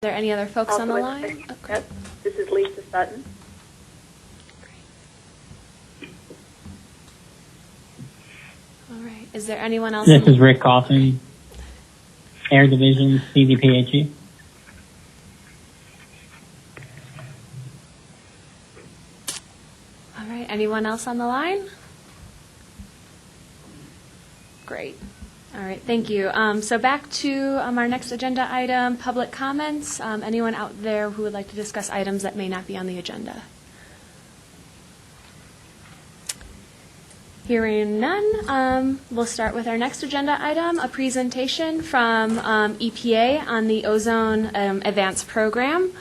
Are there any other folks Also on the line? Okay. Yep. This is Lisa Sutton. All right. Is there anyone else? This is Rick Coffin, Air Division, PPACG. All right. Anyone else on the line? Great. All right. Thank you. So back to our next agenda item, public comments. Anyone out there who would like to discuss items that may not be on the agenda? Hearing none, we'll start with our next agenda item, a presentation from EPA on the Ozone Advanced Program.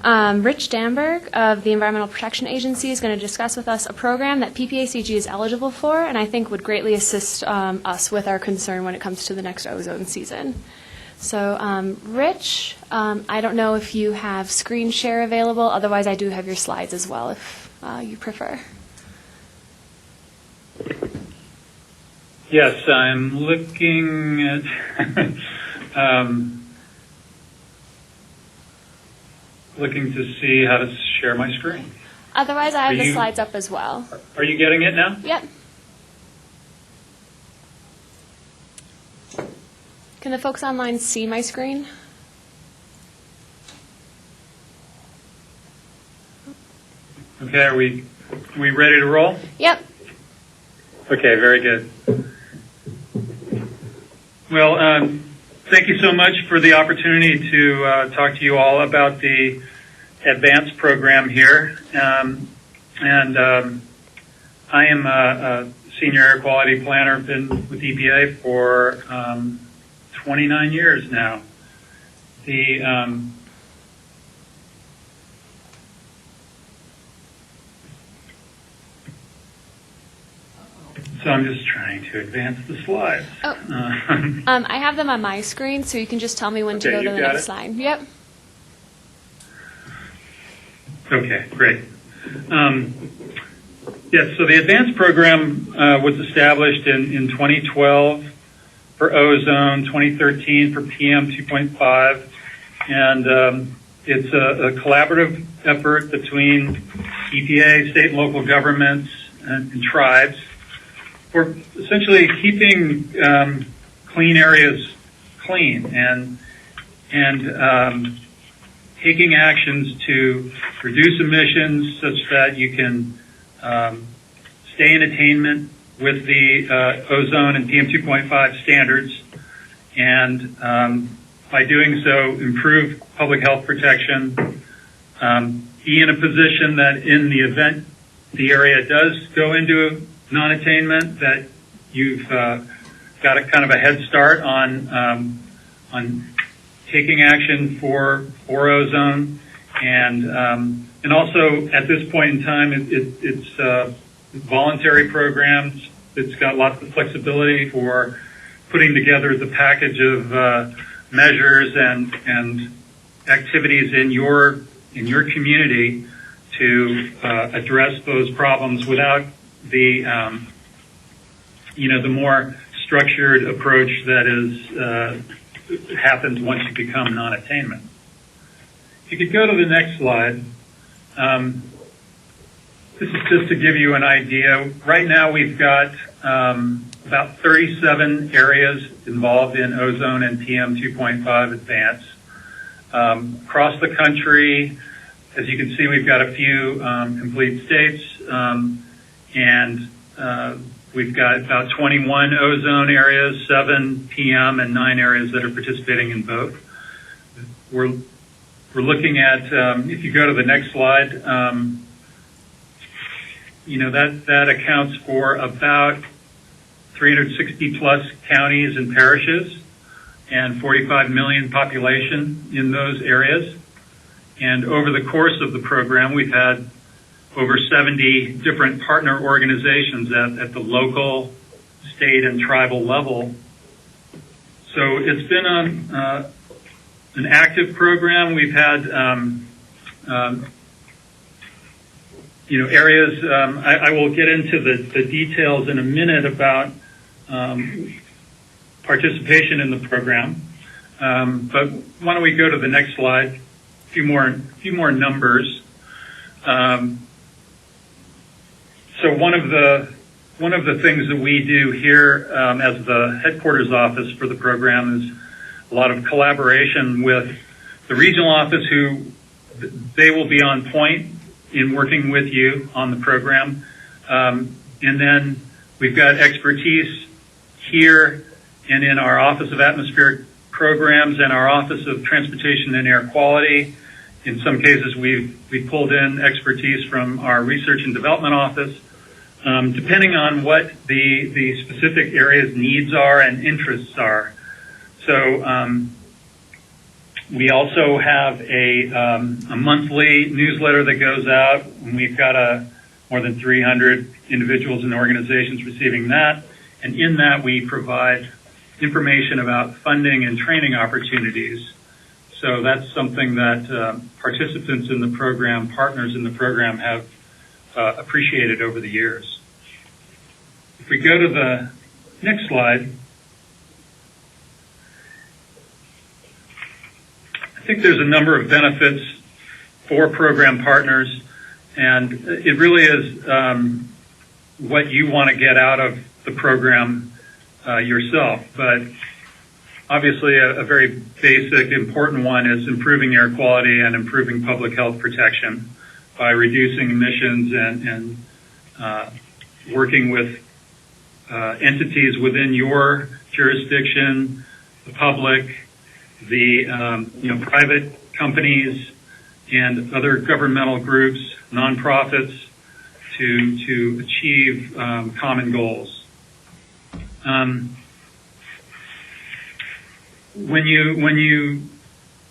Rich Damberg of the Environmental Protection Agency is going to discuss with us a program that PPACG is eligible for and I think would greatly assist us with our concern when it comes to the next ozone season. So, Rich, I don't know if you have screen share available. Otherwise, I do have your slides as well if you prefer. Yes, I'm looking at looking to see how to share my screen. Otherwise, I have the slides up as well. Are you getting it now? Yep. Can the folks online see my screen? Okay, are we ready to roll? Yep. Okay, very good. Well, thank you so much for the opportunity to talk to you all about the advanced program here. I am a senior air quality planner, been with EPA for 29 years now. So I'm just trying to advance the slides. Oh. I have them on my screen, so you can just tell me when to go to the next slide. Yep. Okay, great. Yes, so the advanced program was established in 2012 for ozone, 2013 for PM 2.5, and it's a collaborative effort between EPA, state and local governments, and tribes. We're essentially keeping clean areas clean and taking actions to reduce emissions such that you can stay in attainment with the ozone and PM 2.5 standards, and by doing so, improve public health protection, be in a position that in the event the area does go into non-attainment, that you've got a kind of a head start on taking action for ozone, and also at this point in time, it's voluntary programs. It's got lots of flexibility for putting together the package of measures and activities in your community to address those problems without the the more structured approach that is happens once you become non-attainment. If you could go to the next slide. This is just to give you an idea. Right now we've got about 37 areas involved in ozone and PM 2.5 advance. Across the country, as you can see, we've got a few complete states, and we've got about 21 ozone areas, 7 PM, and 9 areas that are participating in both. We're looking at, if you go to the next slide, that accounts for about 360 plus counties and parishes and 45 million population in those areas. And over the course of the program, we've had over 70 different partner organizations at the local, state, and tribal level. So it's been an active program. We've had areas. I will get into the details in a minute about participation in the program. But why don't we go to the next slide? A few more numbers. So one of the things that we do here as the headquarters office for the program is a lot of collaboration with the regional office, who they will be on point in working with you on the program. And then we've got expertise here and in our Office of Atmospheric Programs and our Office of Transportation and Air Quality. In some cases, we've pulled in expertise from our Research and Development Office, depending on what the specific area's needs are and interests are. So we also have a monthly newsletter that goes out, and we've got more than 300 individuals and organizations receiving that. And in that, we provide information about funding and training opportunities. So that's something that participants in the program, partners in the program, have appreciated over the years. If we go to the next slide, I think there's a number of benefits for program partners, and it really is what you want to get out of the program yourself. But obviously a very basic, important one is improving air quality and improving public health protection by reducing emissions and working with entities within your jurisdiction, the public, the private companies, and other governmental groups, nonprofits, to achieve common goals. When you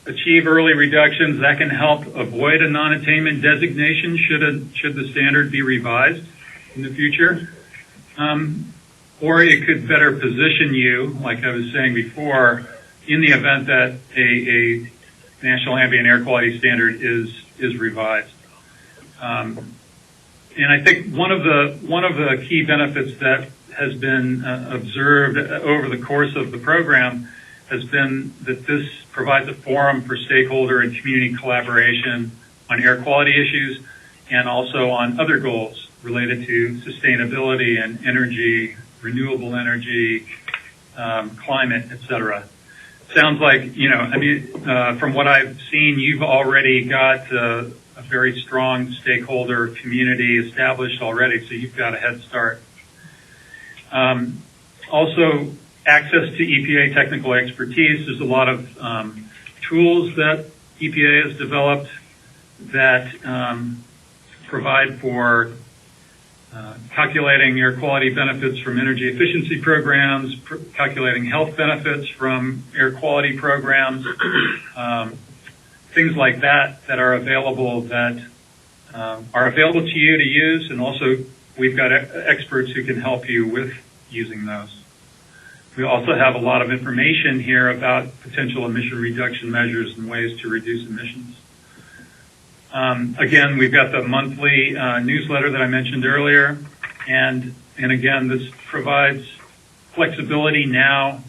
achieve early reductions, that can help avoid a non-attainment designation should the standard be revised in the future. Or it could better position you, like I was saying before, in the event that a national ambient air quality standard is revised. And I think one of the key benefits that has been observed over the course of the program has been that this provides a forum for stakeholder and community collaboration on air quality issues and also on other goals related to sustainability and energy, renewable energy, climate, et cetera. Sounds like, from what I've seen, you've already got a very strong stakeholder community established already, so you've got a head start. Also, access to EPA technical expertise. There's a lot of tools that EPA has developed that provide for calculating air quality benefits from energy efficiency programs, calculating health benefits from air quality programs, things like that are available to you to use, and also we've got experts who can help you with using those. We also have a lot of information here about potential emission reduction measures and ways to reduce emissions. Again, we've got the monthly newsletter that I mentioned earlier, and again, this provides flexibility now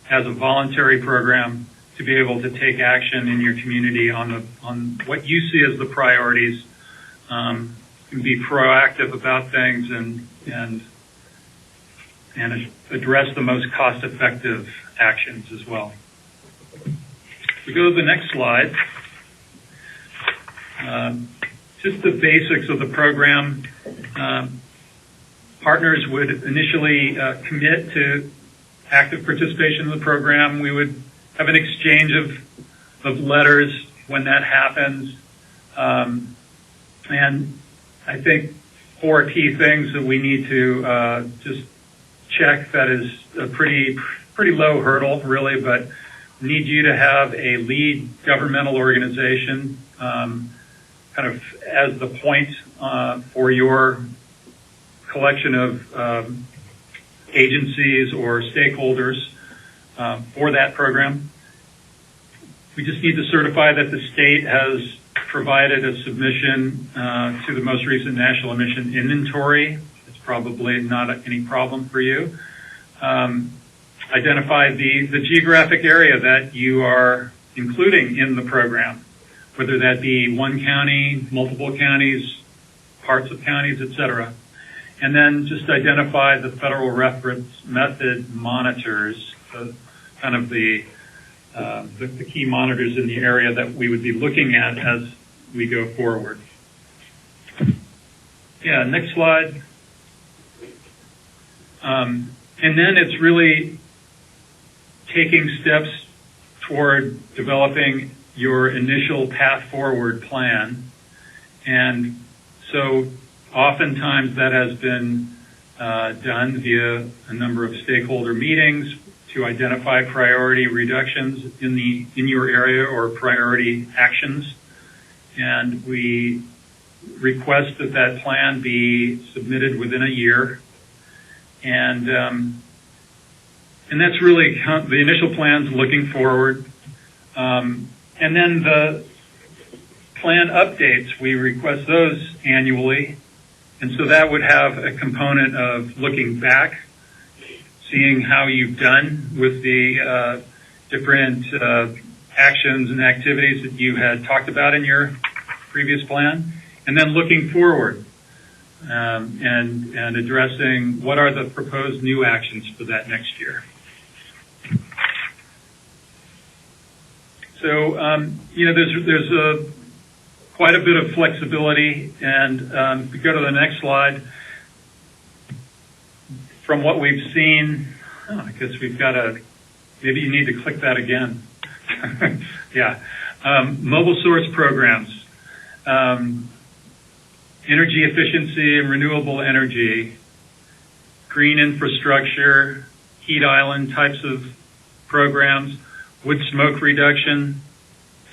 as a voluntary program to be able to take action in your community on what you see as the priorities, and be proactive about things and address the most cost-effective actions as well. If we go to the next slide. Just the basics of the program. Partners would initially commit to active participation in the program. We would have an exchange of letters when that happens. And I think 4 key things that we need to just check that is a pretty low hurdle, really, but need you to have a lead governmental organization kind of as the point for your collection of agencies or stakeholders for that program. We just need to certify that the state has provided a submission to the most recent national emission inventory. It's probably not any problem for you. identify the geographic area that you are including in the program, whether that be one county, multiple counties, parts of counties, et cetera. And then just identify the federal reference method monitors, kind of the key monitors in the area that we would be looking at as we go forward. Yeah, next slide. And then it's really taking steps toward developing your initial path forward plan. And so oftentimes that has been done via a number of stakeholder meetings to identify priority reductions in your area or priority actions. And we request that plan be submitted within a year. And that's really the initial plans looking forward. And then the plan updates, we request those annually. And so that would have a component of looking back, seeing how you've done with the different actions and activities that you had talked about in your previous plan, and then looking forward and addressing what are the proposed new actions for that next year. So, there's quite a bit of flexibility, and if we go to the next slide, from what we've seen, I guess we've got maybe you need to click that again. Yeah. Mobile source programs, energy efficiency and renewable energy, green infrastructure, heat island types of programs, wood smoke reduction,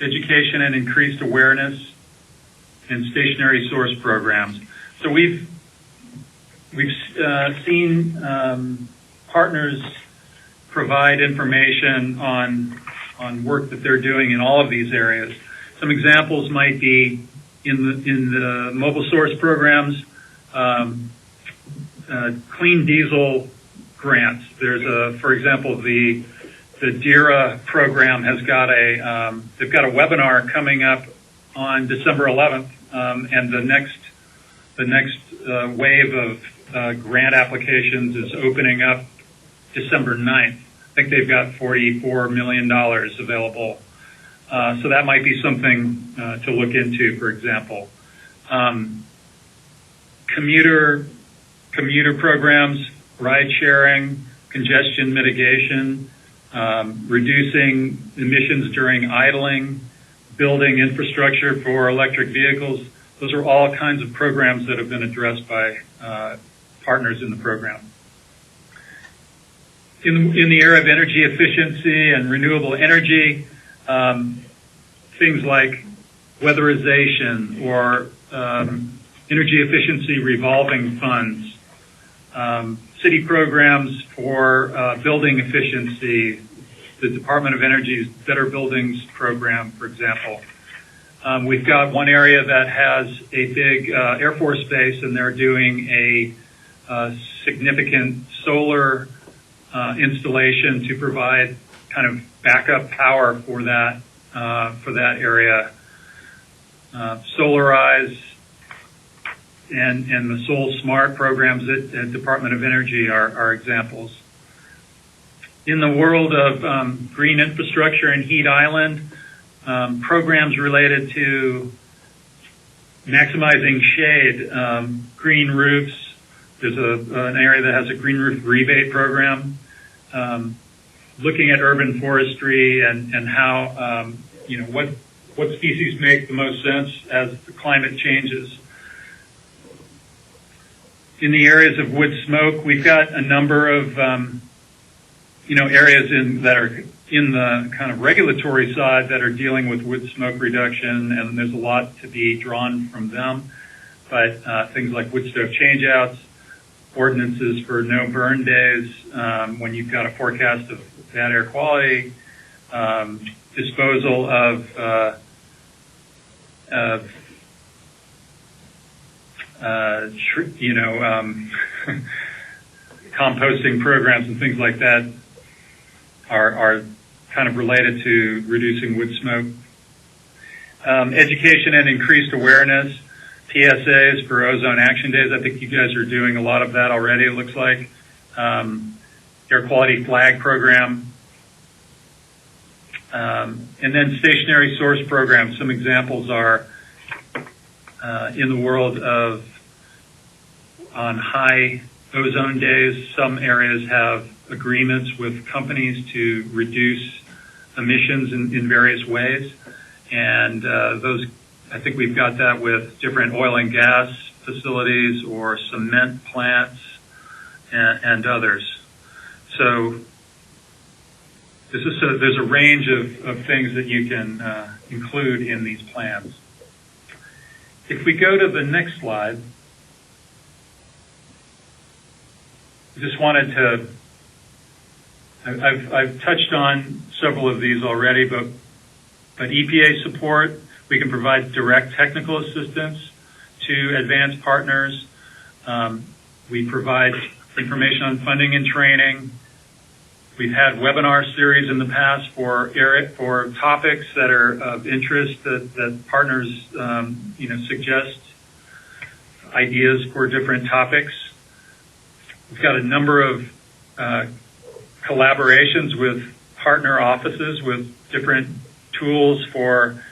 education and increased awareness, and stationary source programs. So we've seen partners provide information on work that they're doing in all of these areas. Some examples might be in the mobile source programs, clean diesel grants. There's for example, the DERA program has got they've got a webinar coming up on December 11th, and the next wave of grant applications is opening up December 9th. I think they've got $44 million available. So that might be something to look into, for example. Commuter programs, ride sharing, congestion mitigation, reducing emissions during idling, building infrastructure for electric vehicles. Those are all kinds of programs that have been addressed by partners in the program. In the area of energy efficiency and renewable energy, things like weatherization or energy efficiency revolving funds, city programs for building efficiency, the Department of Energy's Better Buildings program, for example. We've got one area that has a big Air Force base, and they're doing a significant solar installation to provide kind of backup power for that area. Solarize and the Sol Smart programs at Department of Energy are examples. In the world of green infrastructure and heat island, programs related to maximizing shade, green roofs. There's an area that has a green roof rebate program. Looking at urban forestry and how, what species make the most sense as the climate changes. In the areas of wood smoke, we've got a number of, areas that are in the kind of regulatory side that are dealing with wood smoke reduction, and there's a lot to be drawn from them. But things like wood stove changeouts, ordinances for no burn days, when you've got a forecast of bad air quality, disposal of composting programs and things like that. are kind of related to reducing wood smoke. Education and increased awareness, PSAs for Ozone Action Days. I think you guys are doing a lot of that already, it looks like. Air Quality Flag Program. And then stationary source programs. Some examples are in the world of on high ozone days, some areas have agreements with companies to reduce emissions in various ways. And those, I think we've got that with different oil and gas facilities or cement plants and others. So there's a range of things that you can include in these plans. If we go to the next slide, I just wanted to, I've touched on several of these already, but EPA support, we can provide direct technical assistance to advanced partners. We provide information on funding and training. We've had webinar series in the past for topics that are of interest that partners, suggest ideas for different topics. We've got a number of collaborations with partner offices with different tools for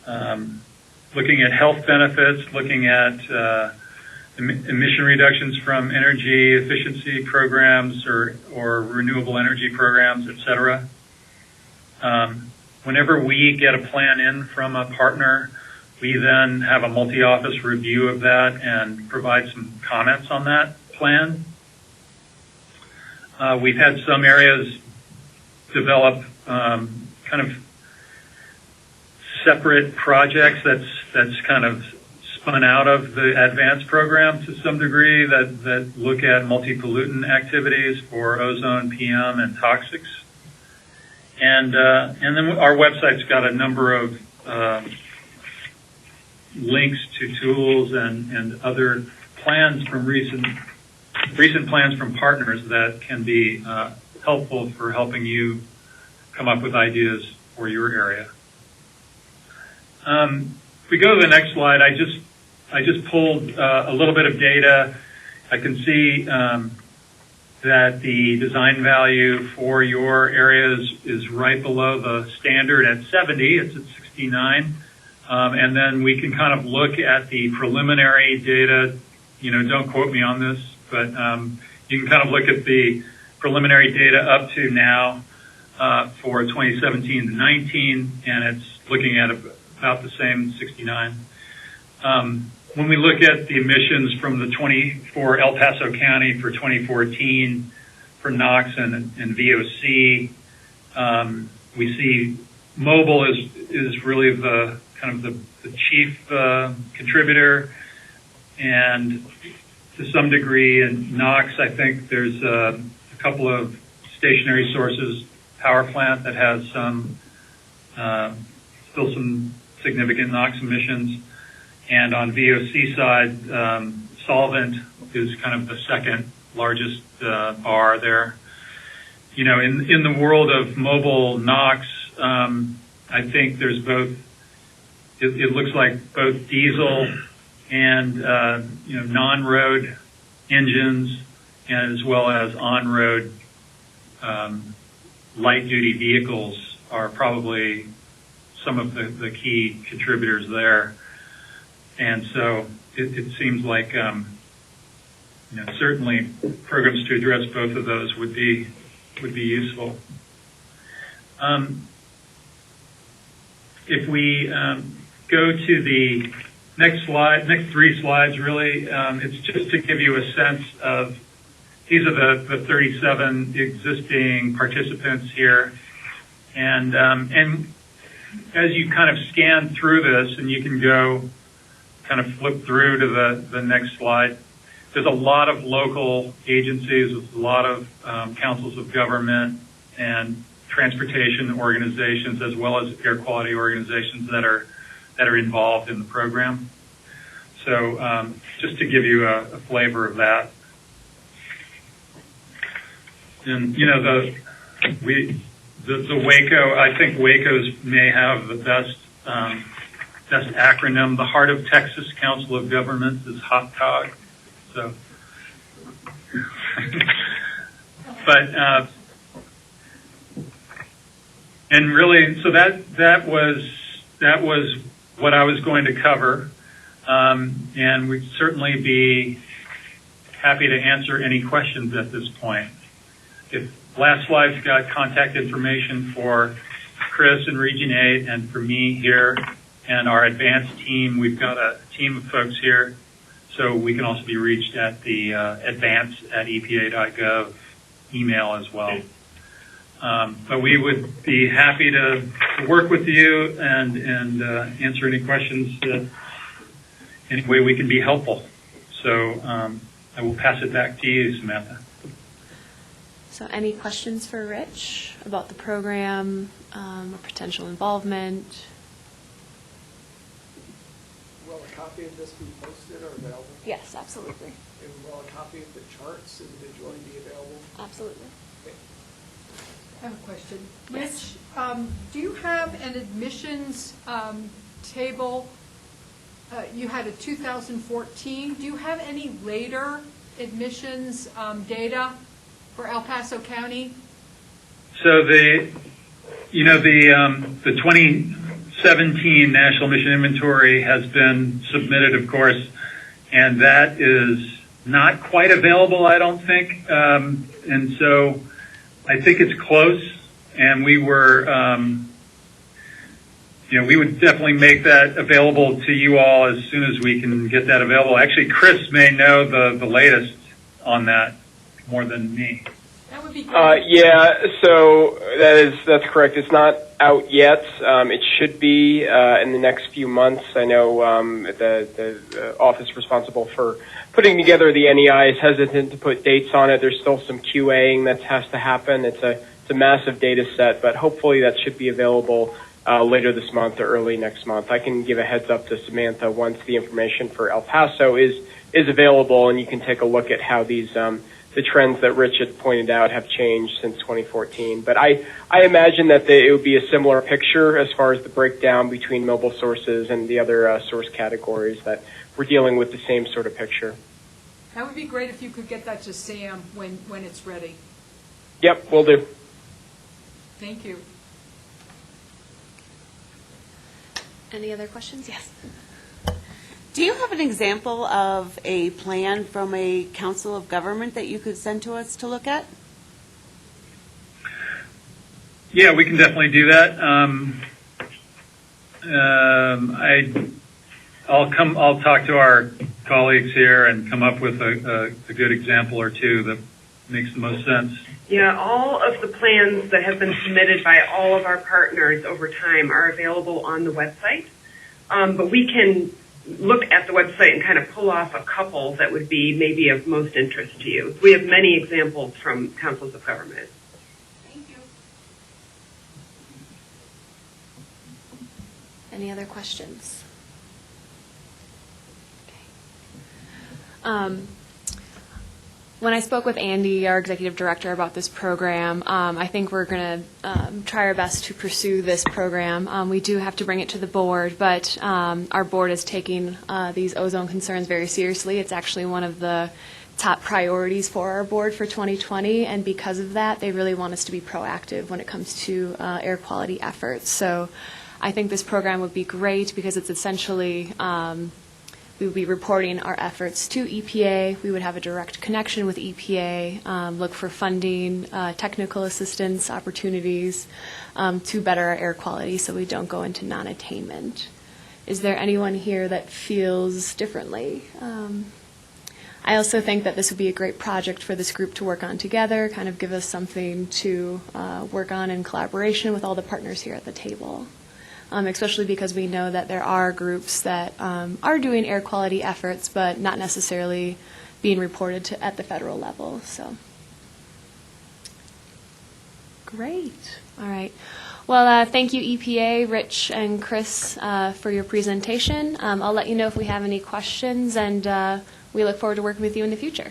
looking at health benefits, looking at emission reductions from energy efficiency programs or renewable energy programs, et cetera. Whenever we get a plan in from a partner, we then have a multi-office review of that and provide some comments on that plan. We've had some areas develop kind of separate projects that's kind of spun out of the advanced program to some degree that look at multi-pollutant activities for ozone, PM, and toxics. And then our website's got a number of links to tools and other plans from recent plans from partners that can be helpful for helping you come up with ideas for your area. If we go to the next slide, I just pulled a little bit of data. I can see that the design value for your areas is right below the standard at 70. It's at 69. And then we can kind of look at the preliminary data. Don't quote me on this, but you can kind of look at the preliminary data up to now for 2017 to 19, and it's looking at about the same 69. When we look at the emissions from for El Paso County for 2014 for NOx and VOC, we see mobile is really the kind of the chief contributor, and to some degree in NOx, I think there's a couple of stationary sources power plant that has still some significant NOx emissions. And on VOC side, solvent is kind of the second largest bar there. In the world of mobile NOx, I think there's both. It looks like both diesel and non-road engines, as well as on-road light-duty vehicles are probably some of the key contributors there. And so it seems like certainly programs to address both of those would be useful. If we go to the next three slides, really, it's just to give you a sense of these are the 37 existing participants here, and as you kind of scan through this, and you can go kind of flip through to the next slide. There's a lot of local agencies, there's a lot of councils of government and transportation organizations, as well as air quality organizations that are involved in the program. So just to give you a flavor of that. And the Waco, I think Waco's may have the best acronym. The Heart of Texas Council of Governments is HOTCOG. So, but and really, so that was what I was going to cover, and we'd certainly be happy to answer any questions at this point. If Last Slide's got contact information for Chris in Region 8 and for me here and our advanced team. We've got a team of folks here, so we can also be reached at the advance@epa.gov email as well. But we would be happy to work with you and answer any questions any way we can be helpful. So I will pass it back to you, Samantha. So any questions for Rich about the program or potential involvement? Will a copy of this be posted or available? Yes, absolutely. And will a copy of the charts individually be available? Absolutely. I have a question. Yes. Rich, do you have an admissions table? You had a 2014. Do you have any later admissions data for El Paso County? So the 2017 National Mission Inventory has been submitted, of course, and that is not quite available, I don't think. And so I think it's close, and we were, we would definitely make that available to you all as soon as we can get that available. Actually, Chris may know the latest on that more than me. That would be great. Yeah, so that's correct. It's not out yet. It should be in the next few months. I know the office responsible for putting together the NEI is hesitant to put dates on it. There's still some QAing that has to happen. It's a massive data set, but hopefully that should be available later this month or early next month. I can give a heads up to Samantha once the information for El Paso is available, and you can take a look at how these the trends that Rich had pointed out have changed since 2014. But I imagine that it would be a similar picture as far as the breakdown between mobile sources and the other source categories, that we're dealing with the same sort of picture. That would be great if you could get that to Sam when it's ready. Yep, will do. Thank you. Any other questions? Yes. Do you have an example of a plan from a council of government that you could send to us to look at? Yeah, we can definitely do that. I'll talk to our colleagues here and come up with a good example or two that makes the most sense. Yeah, all of the plans that have been submitted by all of our partners over time are available on the website. But we can look at the website and kind of pull off a couple that would be maybe of most interest to you. We have many examples from councils of government. Thank you. Any other questions? Okay. When I spoke with Andy, our executive director, about this program, I think we're going to try our best to pursue this program. We do have to bring it to the board, but our board is taking these ozone concerns very seriously. It's actually one of the top priorities for our board for 2020, and because of that, they really want us to be proactive when it comes to air quality efforts. So I think this program would be great because it's essentially we would be reporting our efforts to EPA. We would have a direct connection with EPA, look for funding, technical assistance opportunities to better our air quality so we don't go into non-attainment. Is there anyone here that feels differently? I also think that this would be a great project for this group to work on together, kind of give us something to work on in collaboration with all the partners here at the table. Especially because we know that there are groups that are doing air quality efforts, but not necessarily being reported at the federal level. So, great. All right. Well, thank you, EPA, Rich, and Chris, for your presentation. I'll let you know if we have any questions, and we look forward to working with you in the future.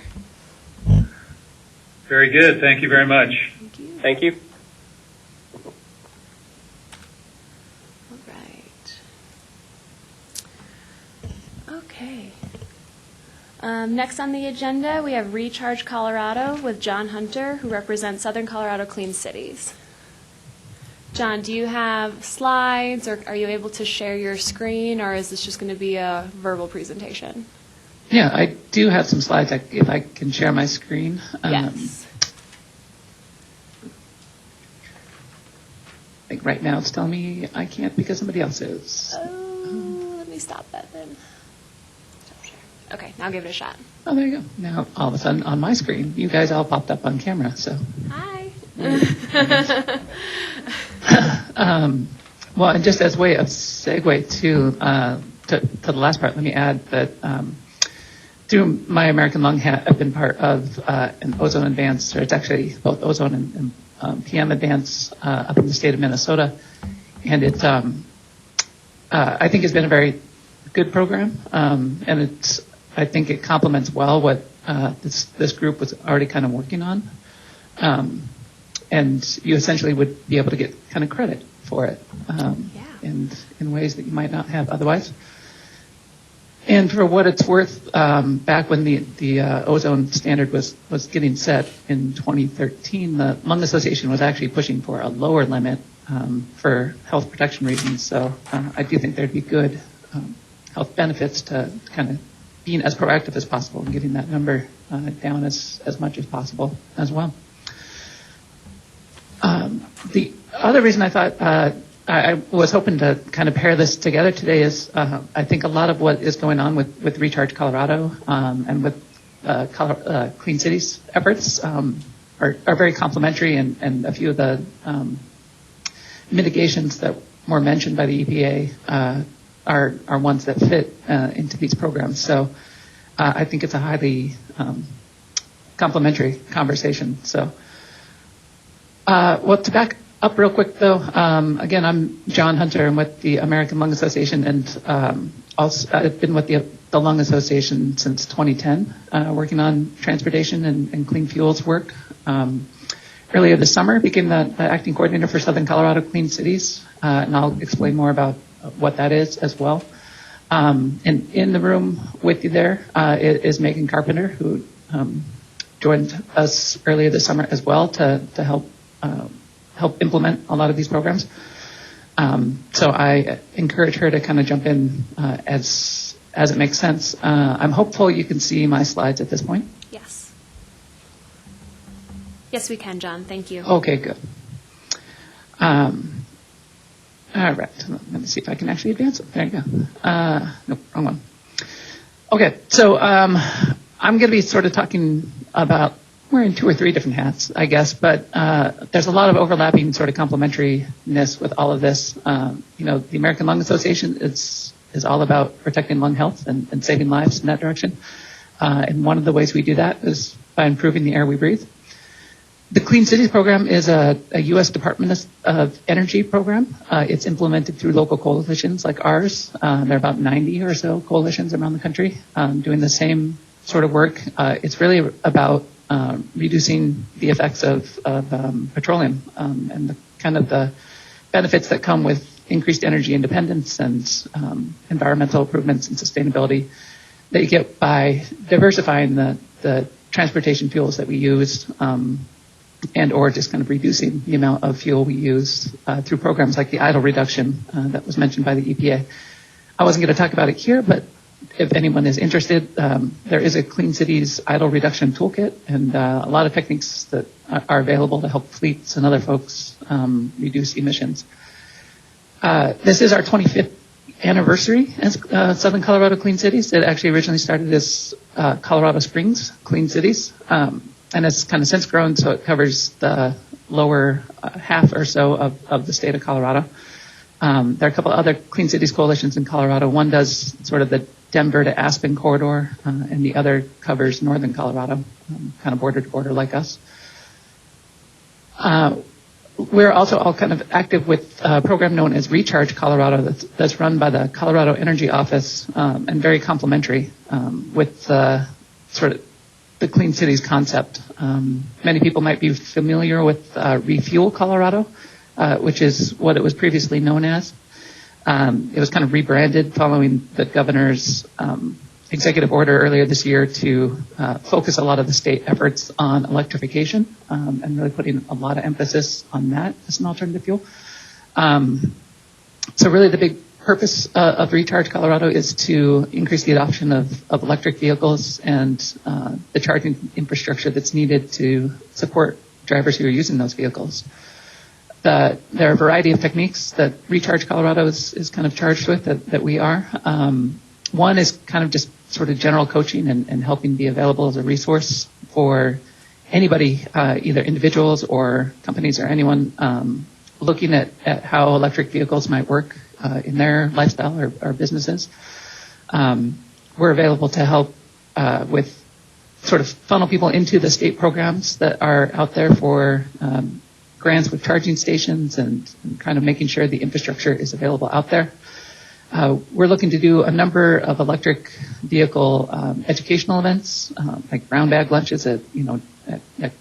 Very good. Thank you very much. Thank you. Thank you. Okay. Next on the agenda, we have Recharge Colorado with John Hunter, who represents Southern Colorado Clean Cities. John, do you have slides, or are you able to share your screen, or is this just going to be a verbal presentation? Yeah, I do have some slides, if I can share my screen. Yes. Like right now, it's telling me I can't because somebody else is. Oh, let me stop that then. Stop share. Okay, now give it a shot. Oh, there you go. Now, all of a sudden, on my screen, you guys all popped up on camera, so. Hi. Well, and just as way of segue to the last part, let me add that through my American Lung hat, I've been part of an Ozone Advance, or it's actually both Ozone and PM Advance up in the state of Minnesota, and it I think has been a very good program, and I think it complements well what this group was already kind of working on, and you essentially would be able to get kind of credit for it in ways that you might not have otherwise. And for what it's worth, back when the ozone standard was getting set in 2013, the Lung Association was actually pushing for a lower limit for health protection reasons. So I do think there'd be good health benefits to kind of being as proactive as possible and getting that number down as much as possible as well. The other reason I thought I was hoping to kind of pair this together today is I think a lot of what is going on with Recharge Colorado and with Clean Cities efforts are very complementary, and a few of the mitigations that were mentioned by the EPA are ones that fit into these programs. So I think it's a highly complementary conversation. So, well, to back up real quick, though, again, I'm John Hunter. I'm with the American Lung Association, and also I've been with the Lung Association since 2010, working on transportation and clean fuels work. Earlier this summer, became the acting coordinator for Southern Colorado Clean Cities, and I'll explain more about what that is as well. And in the room with you there is Megan Carpenter, who joined us earlier this summer as well to help implement a lot of these programs. So I encourage her to kind of jump in as it makes sense. I'm hopeful you can see my slides at this point. Yes. Yes, we can, John. Thank you. Okay, good. All right. Let me see if I can actually advance it. There you go. Nope, wrong one. Okay, so I'm going to be sort of talking about, wearing 2 or 3 different hats, I guess, but there's a lot of overlapping sort of complementariness with all of this. The American Lung Association is all about protecting lung health and saving lives in that direction. And one of the ways we do that is by improving the air we breathe. The Clean Cities program is a U.S. Department of Energy program. It's implemented through local coalitions like ours. There are about 90 or so coalitions around the country doing the same sort of work. It's really about reducing the effects of petroleum and the benefits that come with increased energy independence and environmental improvements and sustainability that you get by diversifying the transportation fuels that we use and or just kind of reducing the amount of fuel we use through programs like the idle reduction that was mentioned by the EPA. I wasn't going to talk about it here, but if anyone is interested, there is a Clean Cities idle reduction toolkit and a lot of techniques that are available to help fleets and other folks reduce emissions. This is our 25th anniversary as Southern Colorado Clean Cities. It actually originally started as Colorado Springs Clean Cities, and it's kind of since grown, so it covers the lower half or so of the state of Colorado. There are a couple other Clean Cities coalitions in Colorado. One does sort of the Denver to Aspen corridor, and the other covers northern Colorado, kind of border to border like us. We're also all kind of active with a program known as Recharge Colorado that's run by the Colorado Energy Office and very complementary with sort of the Clean Cities concept. Many people might be familiar with Refuel Colorado, which is what it was previously known as. It was kind of rebranded following the governor's executive order earlier this year to focus a lot of the state efforts on electrification and really putting a lot of emphasis on that as an alternative fuel. So really the big purpose of Recharge Colorado is to increase the adoption of electric vehicles and the charging infrastructure that's needed to support drivers who are using those vehicles. There are a variety of techniques that Recharge Colorado is kind of charged with that we are. One is kind of just sort of general coaching and helping be available as a resource for anybody, either individuals or companies or anyone looking at how electric vehicles might work in their lifestyle or businesses. We're available to help with sort of funnel people into the state programs that are out there for grants with charging stations and kind of making sure the infrastructure is available out there. We're looking to do a number of electric vehicle educational events, like brown bag lunches at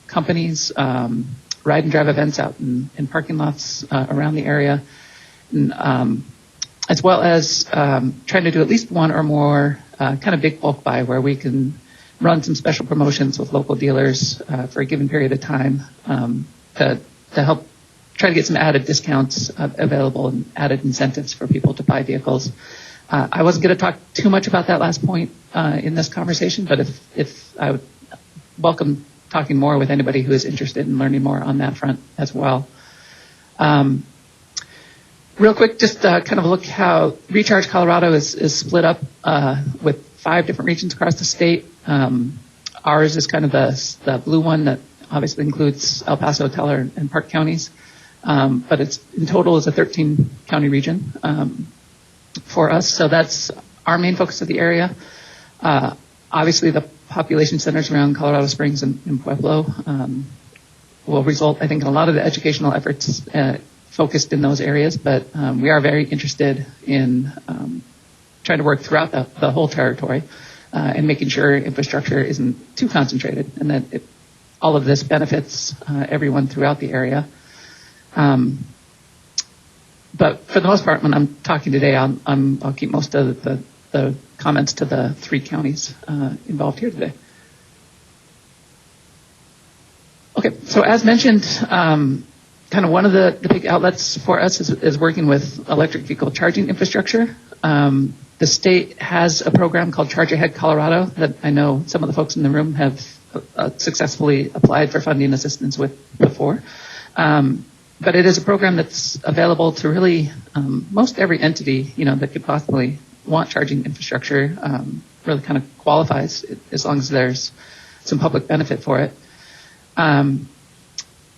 companies, ride and drive events out in parking lots around the area, and, as well as trying to do at least one or more kind of big bulk buy where we can run some special promotions with local dealers for a given period of time to help try to get some added discounts available and added incentives for people to buy vehicles. I wasn't going to talk too much about that last point in this conversation, but if I would welcome talking more with anybody who is interested in learning more on that front as well. Real quick, just kind of look how Recharge Colorado is split up with 5 different regions across the state. Ours is kind of the blue one that obviously includes El Paso, Teller, and Park counties. But it's in total is a 13-county region for us. So that's our main focus of the area. Obviously, the population centers around Colorado Springs and Pueblo will result, I think, in a lot of the educational efforts focused in those areas. But we are very interested in trying to work throughout the whole territory and making sure infrastructure isn't too concentrated and that all of this benefits everyone throughout the area. But for the most part, when I'm talking today, I'll keep most of the comments to the 3 counties involved here today. Okay, so as mentioned, kind of one of the big outlets for us is working with electric vehicle charging infrastructure. The state has a program called Charge Ahead Colorado that I know some of the folks in the room have successfully applied for funding assistance with before. But it is a program that's available to really most every entity, that could possibly want charging infrastructure, really kind of qualifies as long as there's some public benefit for it.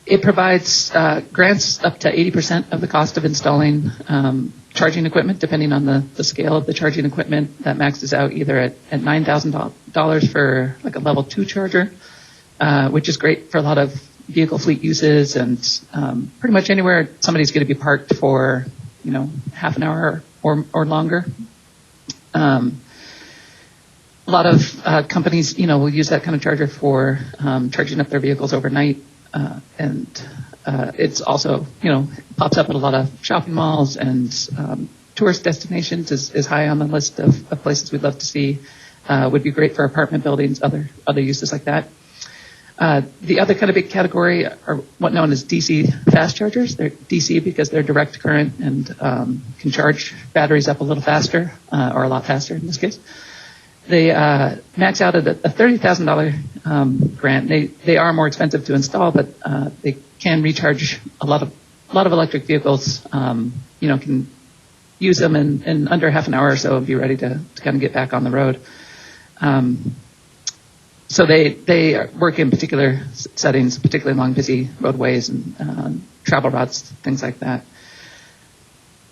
It provides grants up to 80% of the cost of installing charging equipment, depending on the scale of the charging equipment. That maxes out either at $9,000 for like a level 2 charger, which is great for a lot of vehicle fleet uses and pretty much anywhere somebody's going to be parked for, half an hour or longer. A lot of companies, will use that kind of charger for charging up their vehicles overnight. And it's also, pops up at a lot of shopping malls and tourist destinations is high on the list of places we'd love to see. Would be great for apartment buildings, other uses like that. The other kind of big category are what known as DC fast chargers. They're DC because they're direct current and can charge batteries up a little faster, or a lot faster in this case. They max out at a $30,000 grant. They are more expensive to install, but they can recharge a lot of electric vehicles. Can use them in under half an hour or so and be ready to kind of get back on the road. So they work in particular settings, particularly along busy roadways and travel routes, things like that.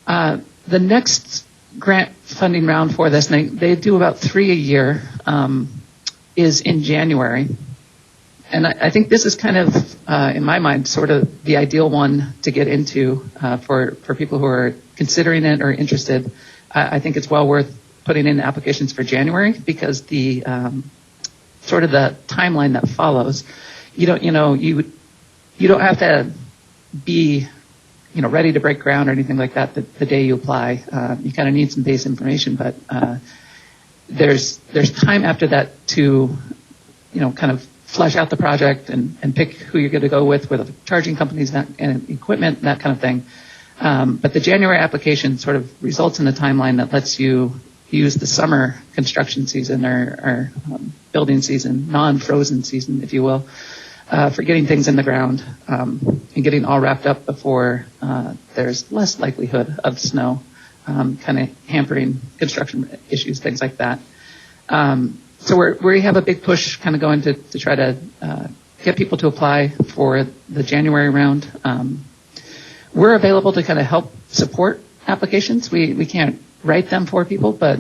The next grant funding round for this, and they do about 3 a year, is in January. And I think this is kind of, in my mind, sort of the ideal one to get into for people who are considering it or interested. I think it's well worth putting in applications for January because the sort of the timeline that follows, you don't have to be ready to break ground or anything like that the day you apply. You kind of need some base information, but there's time after that to, kind of flesh out the project and pick who you're going to go with the charging companies and equipment, that kind of thing. But the January application sort of results in a timeline that lets you use the summer construction season or building season, non-frozen season, if you will, for getting things in the ground and getting all wrapped up before there's less likelihood of snow, kind of hampering construction issues, things like that. So we have a big push kind of going to try to get people to apply for the January round. We're available to kind of help support applications. We can't write them for people, but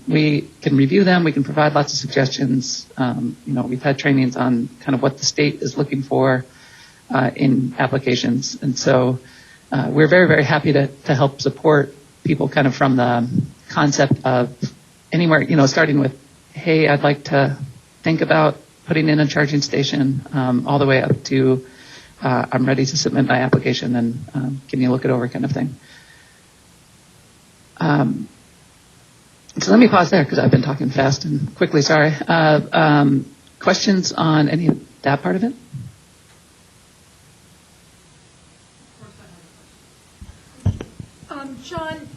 we can review them. We can provide lots of suggestions. We've had trainings on kind of what the state is looking for in applications. And so we're very, very happy to help support people kind of from the concept of anywhere, starting with, hey, I'd like to think about putting in a charging station, all the way up to I'm ready to submit my application and can you look it over kind of thing. So let me pause there because I've been talking fast and quickly, sorry. Questions on any of that part of it? John,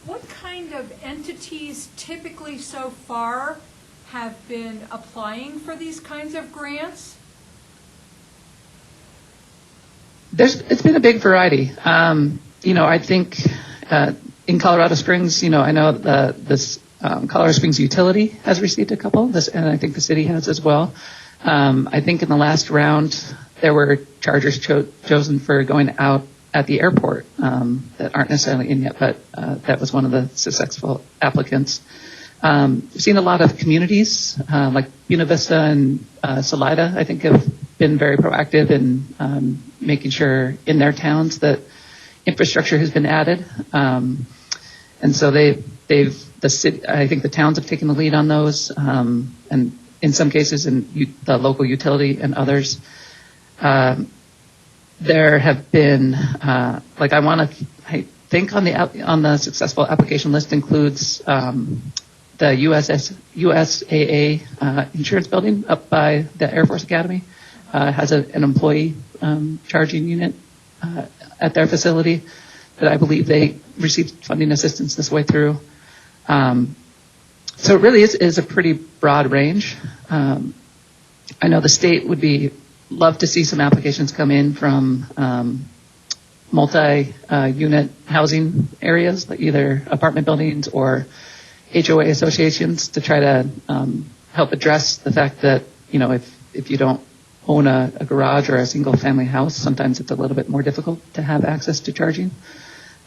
what kind of entities typically so far have been applying for these kinds of grants? It's been a big variety. I think in Colorado Springs, I know this Colorado Springs utility has received a couple, and I think the city has as well. I think in the last round, there were chargers chosen for going out at the airport that aren't necessarily in yet, but that was one of the successful applicants. We've seen a lot of communities like Buena Vista and Salida, I think, have been very proactive in making sure in their towns that infrastructure has been added. And so I think the towns have taken the lead on those, and in some cases in the local utility and others. There have been, I think on the successful application list includes the USAA insurance building up by the Air Force Academy. Has an employee charging unit at their facility that I believe they received funding assistance this way through. So it really is a pretty broad range. I know the state would love to see some applications come in from multi-unit housing areas, like either apartment buildings or HOA associations, to try to help address the fact that, if you don't own a garage or a single family house, sometimes it's a little bit more difficult to have access to charging.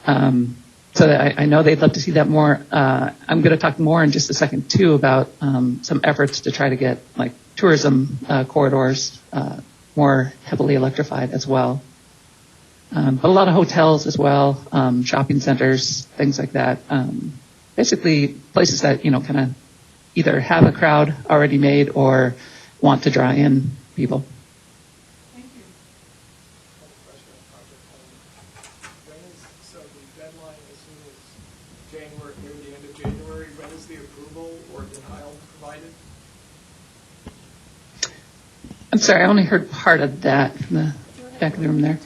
So I know they'd love to see that more. I'm going to talk more in just a second too about some efforts to try to get tourism corridors more heavily electrified as well. But a lot of hotels as well, shopping centers, things like that. Basically places that, kind of either have a crowd already made or want to draw in people. Thank you. So the deadline as soon as January, near the end of January, when is the approval or denial provided? I'm sorry, I only heard part of that from the back of the room there.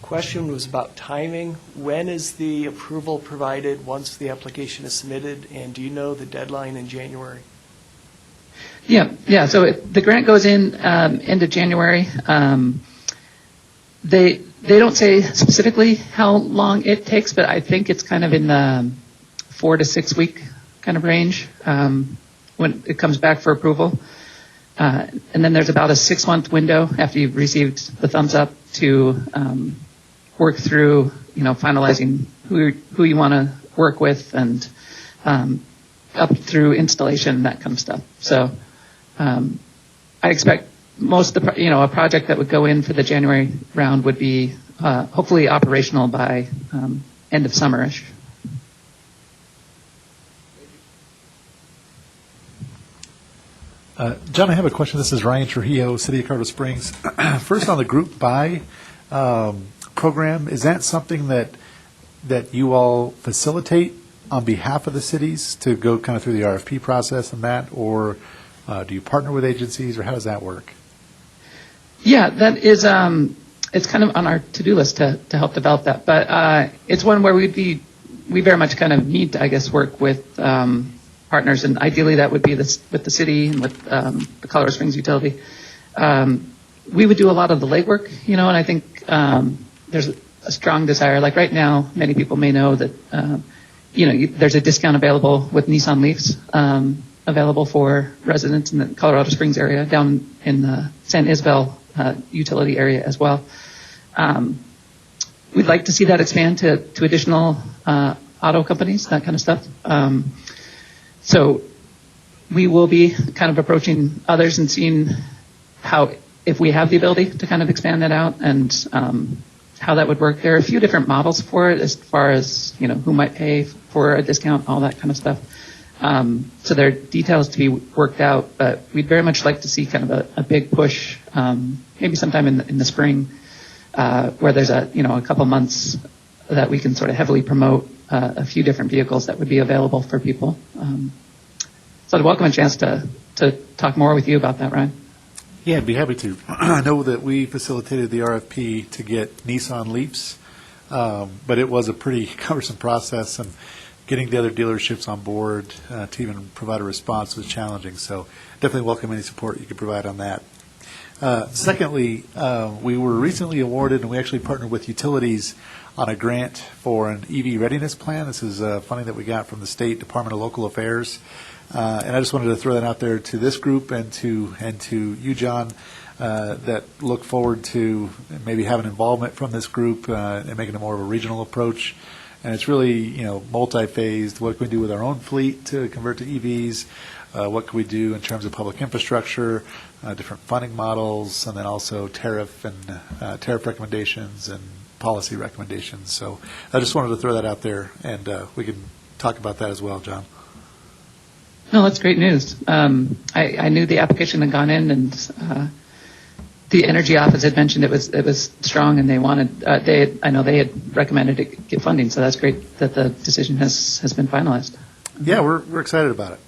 Question was about timing. When is the approval provided once the application is submitted, and do you know the deadline in January? Yeah. So the grant goes in end of January. They don't say specifically how long it takes, but I think it's kind of in the 4 to 6 week kind of range when it comes back for approval. And then there's about a 6-month window after you've received the thumbs up to work through, finalizing who you want to work with and up through installation, that kind of stuff. So I expect most of the, a project that would go in for the January round would be hopefully operational by end of summerish. John, I have a question. This is Ryan Trujillo, City of Colorado Springs. First, on the group buy program, is that something that you all facilitate on behalf of the cities to go kind of through the RFP process and that, or do you partner with agencies, or how does that work? Yeah, that is, it's kind of on our to-do list to help develop that. But it's one where we very much kind of need to, I guess, work with partners, and ideally that would be with the city and with the Colorado Springs utility. We would do a lot of the legwork, and I think there's a strong desire. Like right now, many people may know that, there's a discount available with Nissan Leafs available for residents in the Colorado Springs area, down in the San Isabel utility area as well. We'd like to see that expand to additional auto companies, that kind of stuff. So we will be kind of approaching others and seeing if we have the ability to kind of expand that out, and how that would work. There are a few different models for it as far as, who might pay for a discount, all that kind of stuff. So there are details to be worked out, but we'd very much like to see kind of a big push, maybe sometime in the spring, where there's a couple months that we can sort of heavily promote a few different vehicles that would be available for people. So I'd welcome a chance to talk more with you about that, Ryan. Yeah, I'd be happy to. I know that we facilitated the RFP to get Nissan Leafs, but it was a pretty cumbersome process, and getting the other dealerships on board to even provide a response was challenging. So definitely welcome any support you could provide on that. Secondly, we were recently awarded, and we actually partnered with utilities on a grant for an EV readiness plan. This is funding that we got from the State Department of Local Affairs. And I just wanted to throw that out there to this group and to you, John, that look forward to maybe having involvement from this group and making it more of a regional approach. And it's really, multi-phased. What can we do with our own fleet to convert to EVs? What can we do in terms of public infrastructure, different funding models, and then also tariff recommendations and policy recommendations. So I just wanted to throw that out there, and we can talk about that as well, John. No, that's great news. I knew the application had gone in, and the Energy Office had mentioned it was strong, and they wanted. I know they had recommended it get funding, so that's great that the decision has been finalized. Yeah, we're excited about it.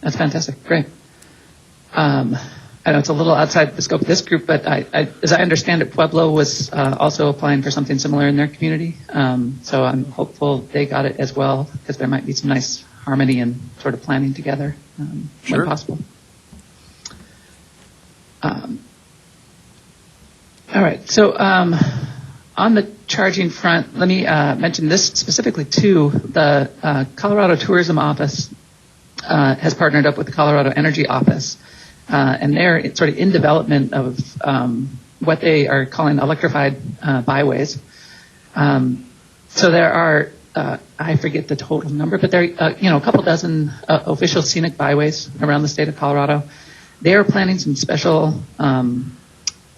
That's fantastic. Great. I know it's a little outside the scope of this group, but as I understand it, Pueblo was also applying for something similar in their community. So I'm hopeful they got it as well, because there might be some nice harmony and sort of planning together Sure. when possible. All right. So on the charging front, let me mention this specifically too. The Colorado Tourism Office has partnered up with the Colorado Energy Office, and they're sort of in development of what they are calling electrified byways. So there are, I forget the total number, but there are, a couple dozen official scenic byways around the state of Colorado. They are planning some special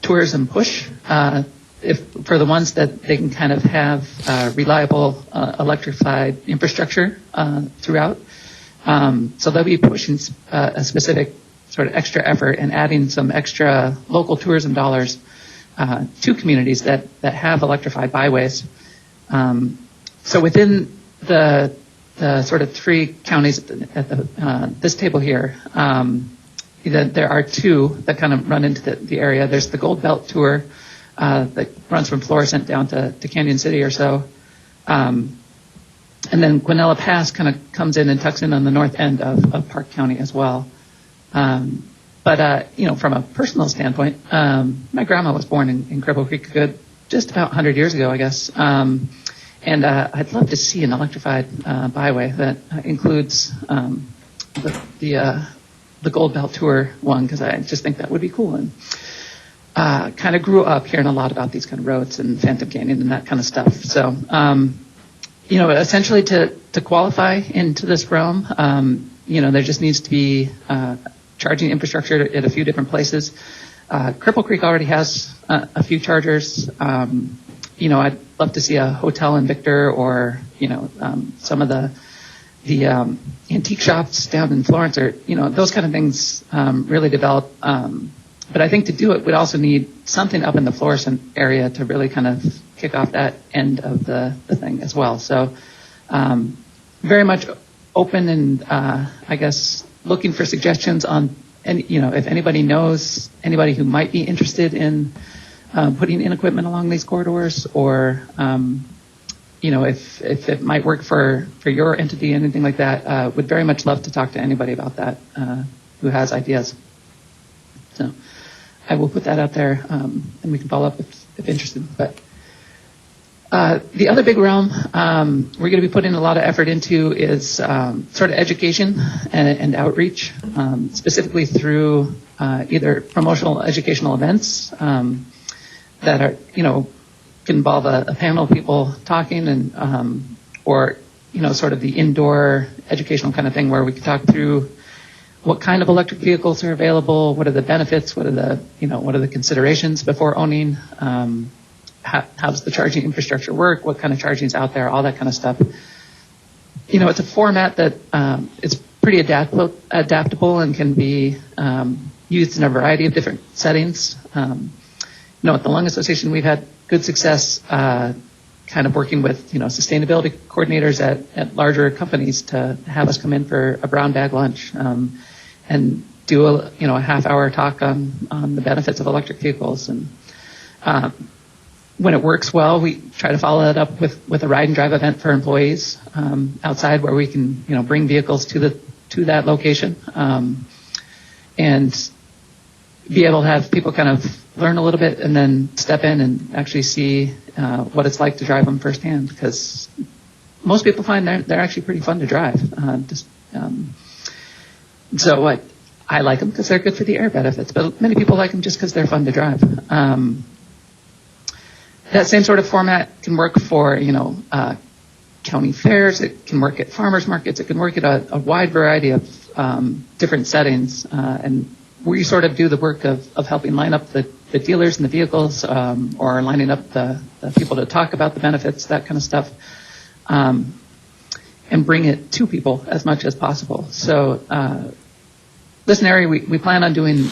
tourism push for the ones that they can kind of have reliable electrified infrastructure throughout. So they'll be pushing a specific sort of extra effort and adding some extra local tourism dollars to communities that have electrified byways. So within the sort of three counties at this table here, there are two that kind of run into the area. There's the Gold Belt Tour that runs from Florissant down to Canyon City or so. And then Guanella Pass kind of comes in and tucks in on the north end of Park County as well. But from a personal standpoint, my grandma was born in Cripple Creek just about 100 years ago, I guess. And I'd love to see an electrified byway that includes the Gold Belt Tour one, because I just think that would be cool. And kind of grew up hearing a lot about these kind of roads and Phantom Canyon and that kind of stuff. So, essentially to qualify into this realm, there just needs to be charging infrastructure at a few different places. Cripple Creek already has a few chargers. I'd love to see a hotel in Victor, or some of the the antique shops down in Florence are, those kind of things really develop. But I think to do it, we'd also need something up in the Florissant area to really kind of kick off that end of the thing as well. So very much open and I guess looking for suggestions on, if anybody knows anybody who might be interested in putting in equipment along these corridors, or if it might work for your entity, anything like that, would very much love to talk to anybody about that who has ideas. So I will put that out there, and we can follow up if interested. But the other big realm we're going to be putting a lot of effort into is sort of education and outreach, specifically through either promotional educational events that are, can involve a panel of people talking, and or sort of the indoor educational kind of thing where we can talk through what kind of electric vehicles are available, what are the benefits, what are the considerations before owning, how does the charging infrastructure work, what kind of charging is out there, all that kind of stuff. It's a format that is pretty adaptable and can be used in a variety of different settings. At the Lung Association, we've had good success kind of working with, sustainability coordinators at larger companies to have us come in for a brown bag lunch and do a half-hour talk on the benefits of electric vehicles. And when it works well, we try to follow that up with a ride and drive event for employees outside, where we can, bring vehicles to that location and be able to have people kind of learn a little bit and then step in and actually see what it's like to drive them firsthand, because most people find they're actually pretty fun to drive. So I like them because they're good for the air benefits, but many people like them just because they're fun to drive. That same sort of format can work for, county fairs. It can work at farmers markets. It can work at a wide variety of different settings. And we sort of do the work of helping line up the dealers and the vehicles, or lining up the people to talk about the benefits, that kind of stuff, and bring it to people as much as possible. So this area, we plan on doing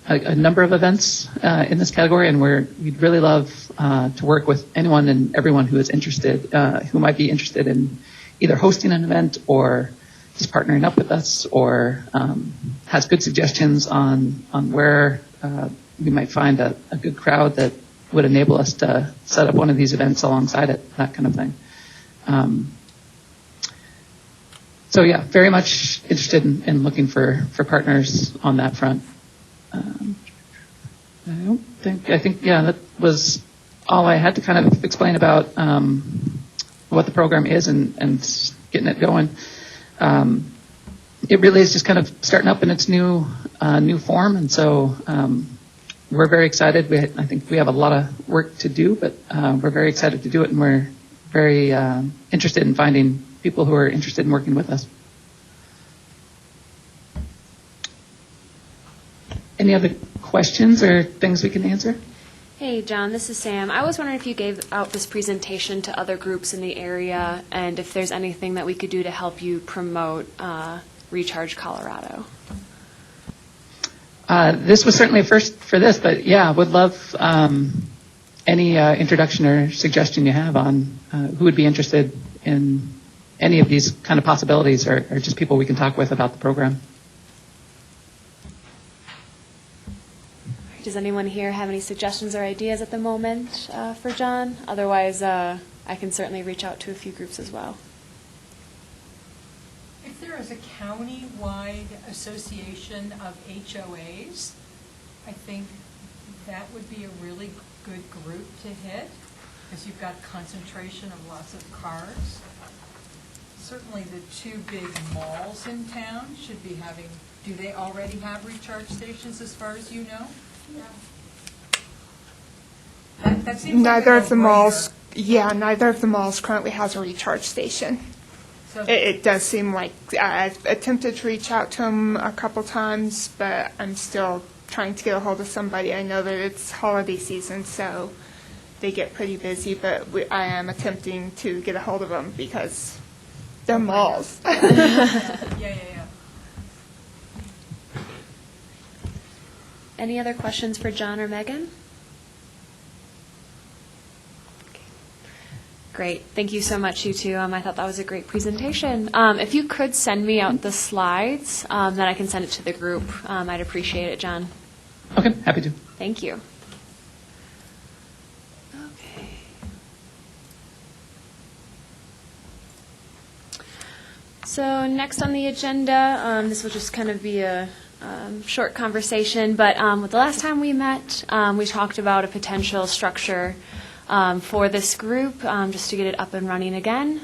a number of events in this category, and we'd really love to work with anyone and everyone who is interested, who might be interested in either hosting an event or just partnering up with us, or has good suggestions on where we might find a good crowd that would enable us to set up one of these events alongside it, that kind of thing. So yeah, very much interested in looking for partners on that front. I think that was all I had to kind of explain about what the program is and getting it going. It really is just kind of starting up in its new form, and so we're very excited. I think we have a lot of work to do, but we're very excited to do it, and we're very interested in finding people who are interested in working with us. Any other questions or things we can answer? Hey, John, this is Sam. I was wondering if you gave out this presentation to other groups in the area, and if there's anything that we could do to help you promote Recharge Colorado. This was certainly a first for this, but yeah, would love any introduction or suggestion you have on who would be interested in any of these kind of possibilities, or just people we can talk with about the program. Does anyone here have any suggestions or ideas at the moment for John? Otherwise, I can certainly reach out to a few groups as well. If there is a county-wide association of HOAs, I think that would be a really good group to hit, because you've got concentration of lots of cars. Certainly the two big malls in town should be having, do they already have recharge stations as far as you know? That seems Neither like of the malls, neither of the malls currently has a recharge station. So It does seem like I've attempted to reach out to them a couple times, but I'm still trying to get a hold of somebody. I know that it's holiday season, so they get pretty busy, but I am attempting to get a hold of them because They're malls. Yeah. Any other questions for John or Megan? Okay. Great. Thank you so much, you two. I thought that was a great presentation. If you could send me out the slides, then I can send it to the group. I'd appreciate it, John. Okay, happy to. Thank you. Okay. So next on the agenda, this will just kind of be a short conversation, but the last time we met, we talked about a potential structure for this group, just to get it up and running again.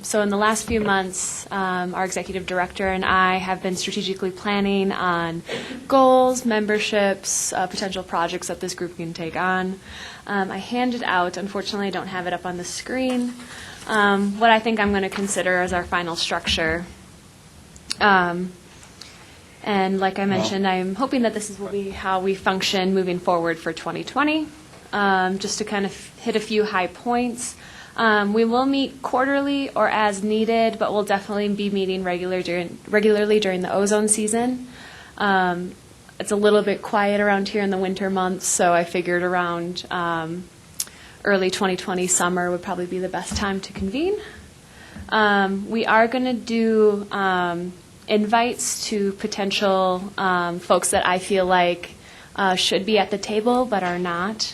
So in the last few months, our executive director and I have been strategically planning on goals, memberships, potential projects that this group can take on. I handed out, unfortunately I don't have it up on the screen, what I think I'm going to consider as our final structure. And like I mentioned, I'm hoping that this will be how we function moving forward for 2020. Just to kind of hit a few high points. We will meet quarterly or as needed, but we'll definitely be meeting regularly during the ozone season. It's a little bit quiet around here in the winter months, so I figured around early 2020 summer would probably be the best time to convene. We are going to do invites to potential folks that I feel like should be at the table but are not.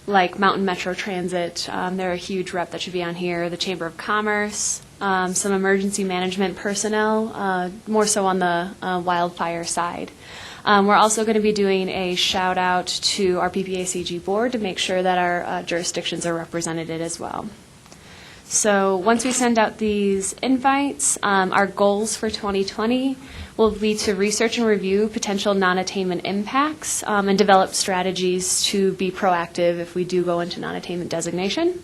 Like Mountain Metro Transit, they're a huge rep that should be on here, the Chamber of Commerce, some emergency management personnel, more so on the wildfire side. We're also going to be doing a shout out to our PPACG board to make sure that our jurisdictions are represented as well. So once we send out these invites, our goals for 2020 will be to research and review potential non-attainment impacts and develop strategies to be proactive if we do go into non-attainment designation.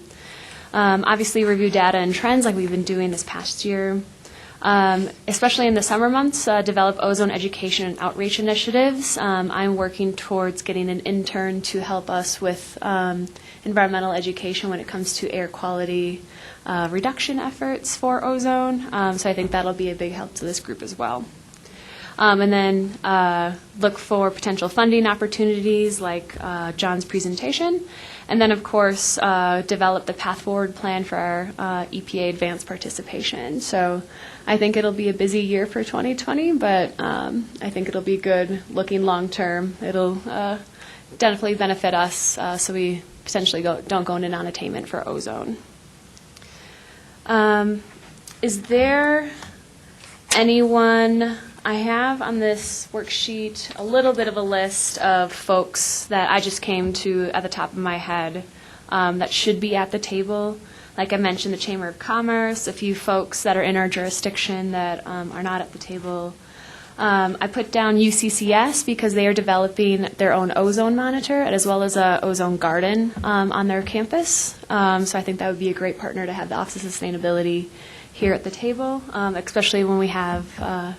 Obviously, review data and trends like we've been doing this past year. Especially in the summer months, develop ozone education and outreach initiatives. I'm working towards getting an intern to help us with environmental education when it comes to air quality reduction efforts for ozone. So I think that'll be a big help to this group as well. And then look for potential funding opportunities like John's presentation. And then, of course, develop the path forward plan for our EPA advanced participation. So I think it'll be a busy year for 2020, but I think it'll be good looking long term. It'll definitely benefit us so we potentially don't go into non-attainment for ozone. Is there anyone... I have on this worksheet a little bit of a list of folks that I just came to at the top of my head that should be at the table. Like I mentioned, the Chamber of Commerce, a few folks that are in our jurisdiction that are not at the table. I put down UCCS because they are developing their own ozone monitor as well as a ozone garden on their campus. So I think that would be a great partner to have the Office of Sustainability here at the table, especially when we have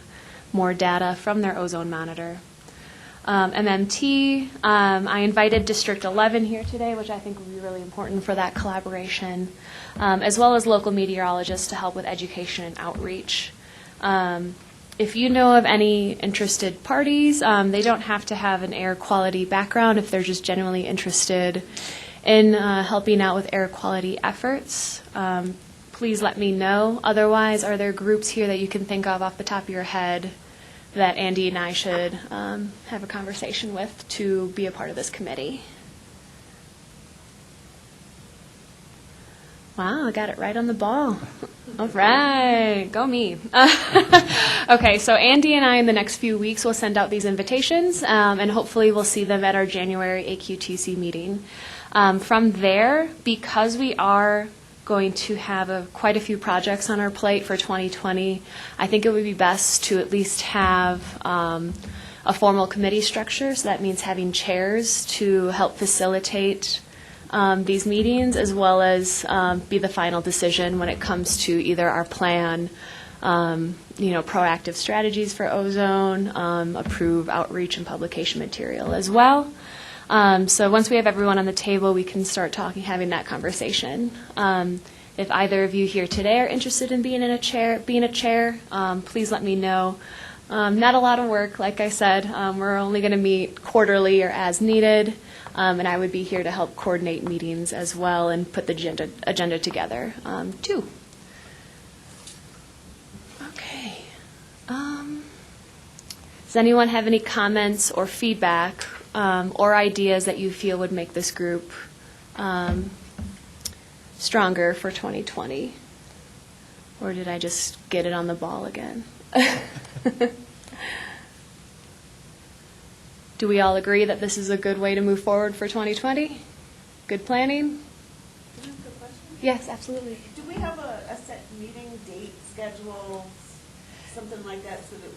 more data from their ozone monitor. MMT, I invited District 11 here today, which I think will be really important for that collaboration, as well as local meteorologists to help with education and outreach. If you know of any interested parties, they don't have to have an air quality background if they're just genuinely interested in helping out with air quality efforts. Please let me know. Otherwise, are there groups here that you can think of off the top of your head that Andy and I should have a conversation with to be a part of this committee? Wow, I got it right on the ball. All right, go me. Okay, so Andy and I in the next few weeks will send out these invitations, and hopefully we'll see them at our January Aqtc meeting. From there, because we are going to have quite a few projects on our plate for 2020, I think it would be best to at least have a formal committee structure. So that means having chairs to help facilitate these meetings, as well as be the final decision when it comes to either our plan, proactive strategies for ozone, approve outreach and publication material as well. So once we have everyone on the table, we can start talking, having that conversation. If either of you here today are interested in being a chair, please let me know. Not a lot of work, like I said. We're only going to meet quarterly or as needed, and I would be here to help coordinate meetings as well and put the agenda together, too. Okay. Does anyone have any comments or feedback or ideas that you feel would make this group stronger for 2020? Or did I just get it on the ball again? Do we all agree that this is a good way to move forward for 2020? Good planning? Yes, absolutely. Do we have a set meeting date, schedule, something like that, so that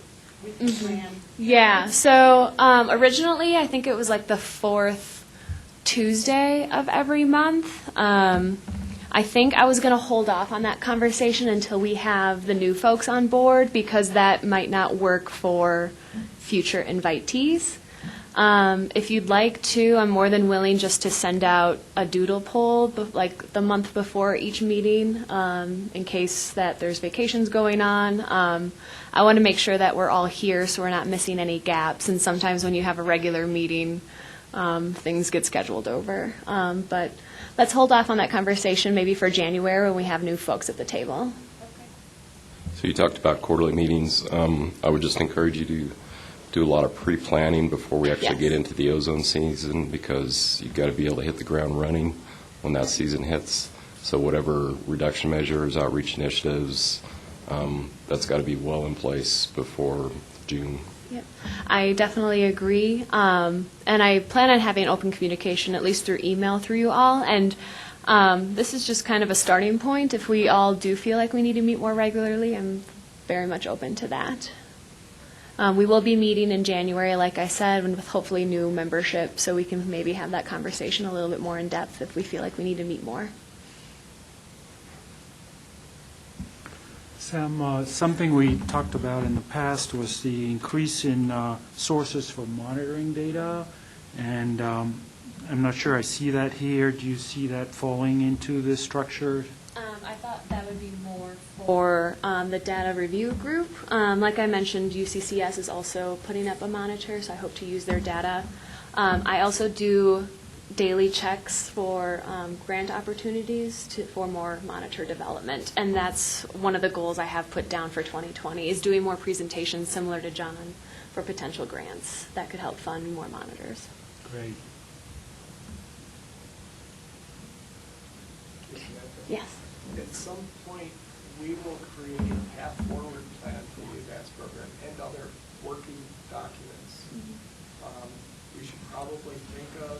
we can plan? Yeah, so originally I think it was like the 4th Tuesday of every month. I think I was going to hold off on that conversation until we have the new folks on board, because that might not work for future invitees. If you'd like to, I'm more than willing just to send out a doodle poll like the month before each meeting, in case that there's vacations going on. I want to make sure that we're all here so we're not missing any gaps, and sometimes when you have a regular meeting, things get scheduled over. But let's hold off on that conversation maybe for January when we have new folks at the table. So you talked about quarterly meetings. I would just encourage you to do a lot of pre-planning before we actually get into the ozone season, because you've got to be able to hit the ground running when that season hits. So whatever reduction measures, outreach initiatives, that's got to be well in place before June. Yep. I definitely agree. And I plan on having open communication, at least through email, through you all. And this is just kind of a starting point. If we all do feel like we need to meet more regularly, I'm very much open to that. We will be meeting in January, like I said, with hopefully new membership, so we can maybe have that conversation a little bit more in depth if we feel like we need to meet more. Sam, something we talked about in the past was the increase in sources for monitoring data, and I'm not sure I see that here. Do you see that falling into this structure? I thought that would be more for the data review group. Like I mentioned, UCCS is also putting up a monitor, so I hope to use their data. I also do daily checks for grant opportunities for more monitor development, and that's one of the goals I have put down for 2020, is doing more presentations similar to John for potential grants that could help fund more monitors. Great. Yes. At some point, we will create a path forward plan for the advanced program and other working documents. We should probably think of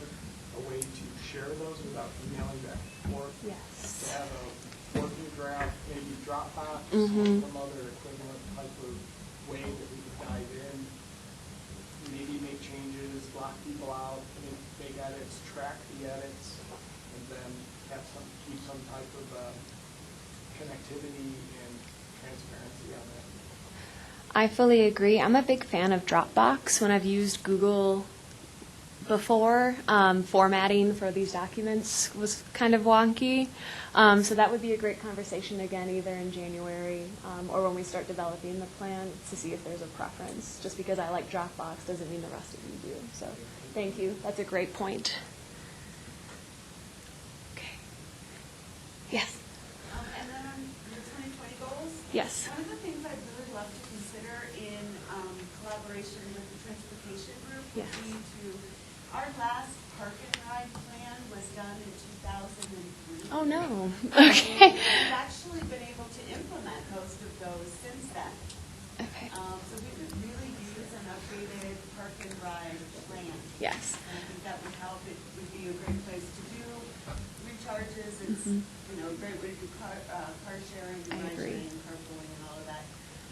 a way to share those without emailing back and forth. Yes. To have a working draft, maybe Dropbox, or some other equivalent type of way that we could dive in, maybe make changes, block people out, make edits, track the edits, and then keep some type of connectivity and transparency on that. I fully agree. I'm a big fan of Dropbox. When I've used Google before, formatting for these documents was kind of wonky. So that would be a great conversation again, either in January or when we start developing the plan, to see if there's a preference. Just because I like Dropbox doesn't mean the rest of you do. So thank you. That's a great point. Okay. Yes. And then on your 2020 goals? Yes. One of the things I'd really love to consider in collaboration with the transportation group would be to, our last park and ride plan was done in 2003. Oh, no. Okay. We've actually been able to implement most of those since then. Okay. So we could really use an updated park and ride plan. Yes. And I think that would help. It would be a great place to do recharges. It's a great way to do car sharing, ride sharing, carpooling, and all of that.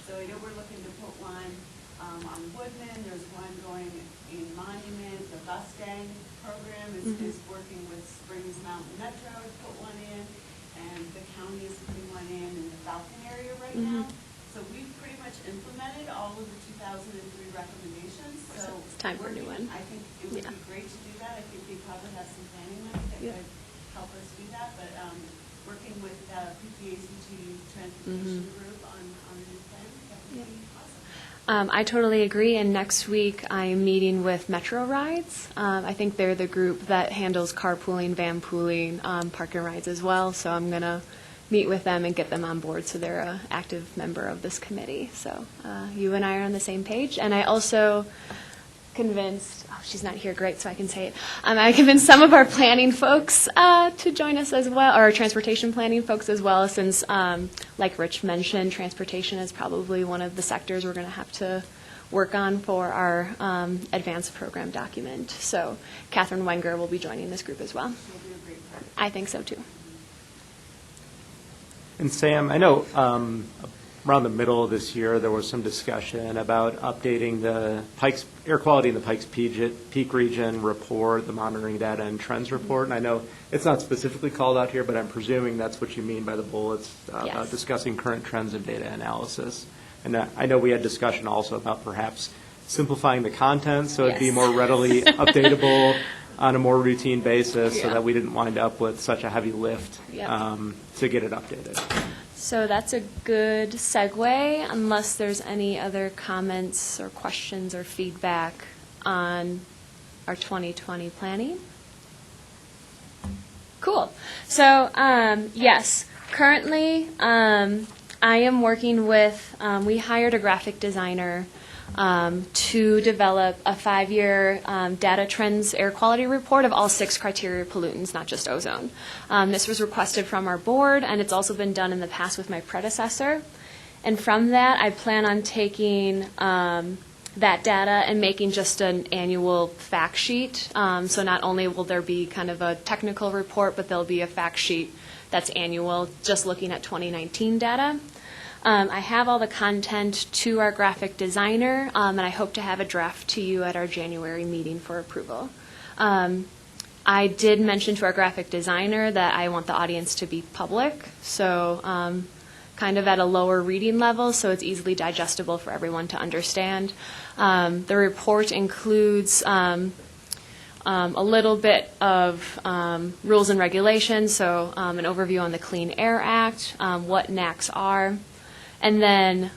So I know we're looking to put one on Woodman. There's one going in Monument. The bus gang program is working with Springs Mountain Metro to put one in, and the county is putting one in the Falcon area right now. So we've pretty much much implemented all of the 2003 recommendations, so. It's time for a new one. I think it would Yeah. be great to do that. I think they probably have some planning money that Yeah. could help us do that, but working with PPACG Transportation Group on a new plan, that would be awesome. I totally agree, and next week I'm meeting with Metro Rides. I think they're the group that handles carpooling, van pooling, park and rides as well, so I'm going to meet with them and get them on board so they're an active member of this committee. So you and I are on the same page, and I also convinced, oh, she's not here, great, so I can say it. I convinced some of our planning folks to join us as well, or transportation planning folks as well, since, like Rich mentioned, transportation is probably one of the sectors we're going to have to work on for our advanced program document. So Catherine Wenger will be joining this group as well. I think so too. And Sam, I know around the middle of this year, there was some discussion about updating the Pikes air quality in the Pikes Peak region report, the monitoring data and trends report. And I know it's not specifically called out here, but I'm presuming that's what you mean by the bullets, Yes. discussing current trends and data analysis. And I know we had discussion also about perhaps simplifying the content so it'd be Yes. more readily updatable on a more routine basis so Yeah. that we didn't wind up with such a heavy lift Yep. to get it updated. So that's a good segue, unless there's any other comments or questions or feedback on our 2020 planning. Cool. So, yes, currently I am working with, we hired a graphic designer to develop a 5-year data trends air quality report of all 6 criteria pollutants, not just ozone. This was requested from our board, and it's also been done in the past with my predecessor. And from that, I plan on taking that data and making just an annual fact sheet. So not only will there be kind of a technical report, but there'll be a fact sheet that's annual, just looking at 2019 data. I have all the content to our graphic designer, and I hope to have a draft to you at our January meeting for approval. I did mention to our graphic designer that I want the audience to be public, so kind of at a lower reading level, so it's easily digestible for everyone to understand. The report includes a little bit of rules and regulations, so an overview on the Clean Air Act, what NACs are. And then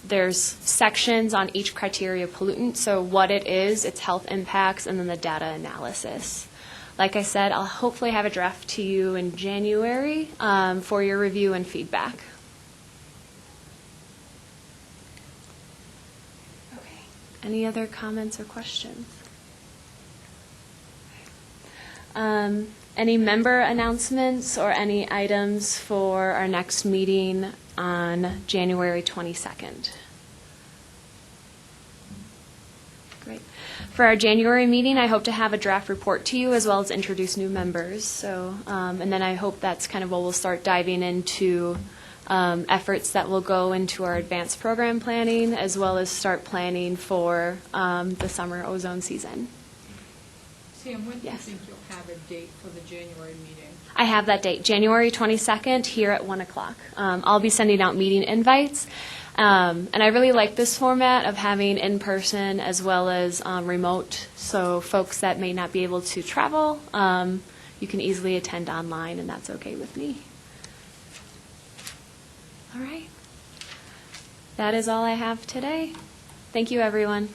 there's sections on each criteria pollutant, so what it is, its health impacts, and then the data analysis. Like I said, I'll hopefully have a draft to you in January for your review and feedback. Okay. Any other comments or questions? Any member announcements or any items for our next meeting on January 22nd? Great. For our January meeting, I hope to have a draft report to you as well as introduce new members. So, and then I hope that's kind of what we'll start diving into efforts that will go into our advanced program planning as well as start planning for the summer ozone season. Sam, when do you Yes. think you'll have a date for the January meeting? I have that date, January 22nd, here at 1 o'clock. I'll be sending out meeting invites. And I really like this format of having in-person as well as remote. So folks that may not be able to travel, you can easily attend online, and that's okay with me. All right. That is all I have today. Thank you, everyone.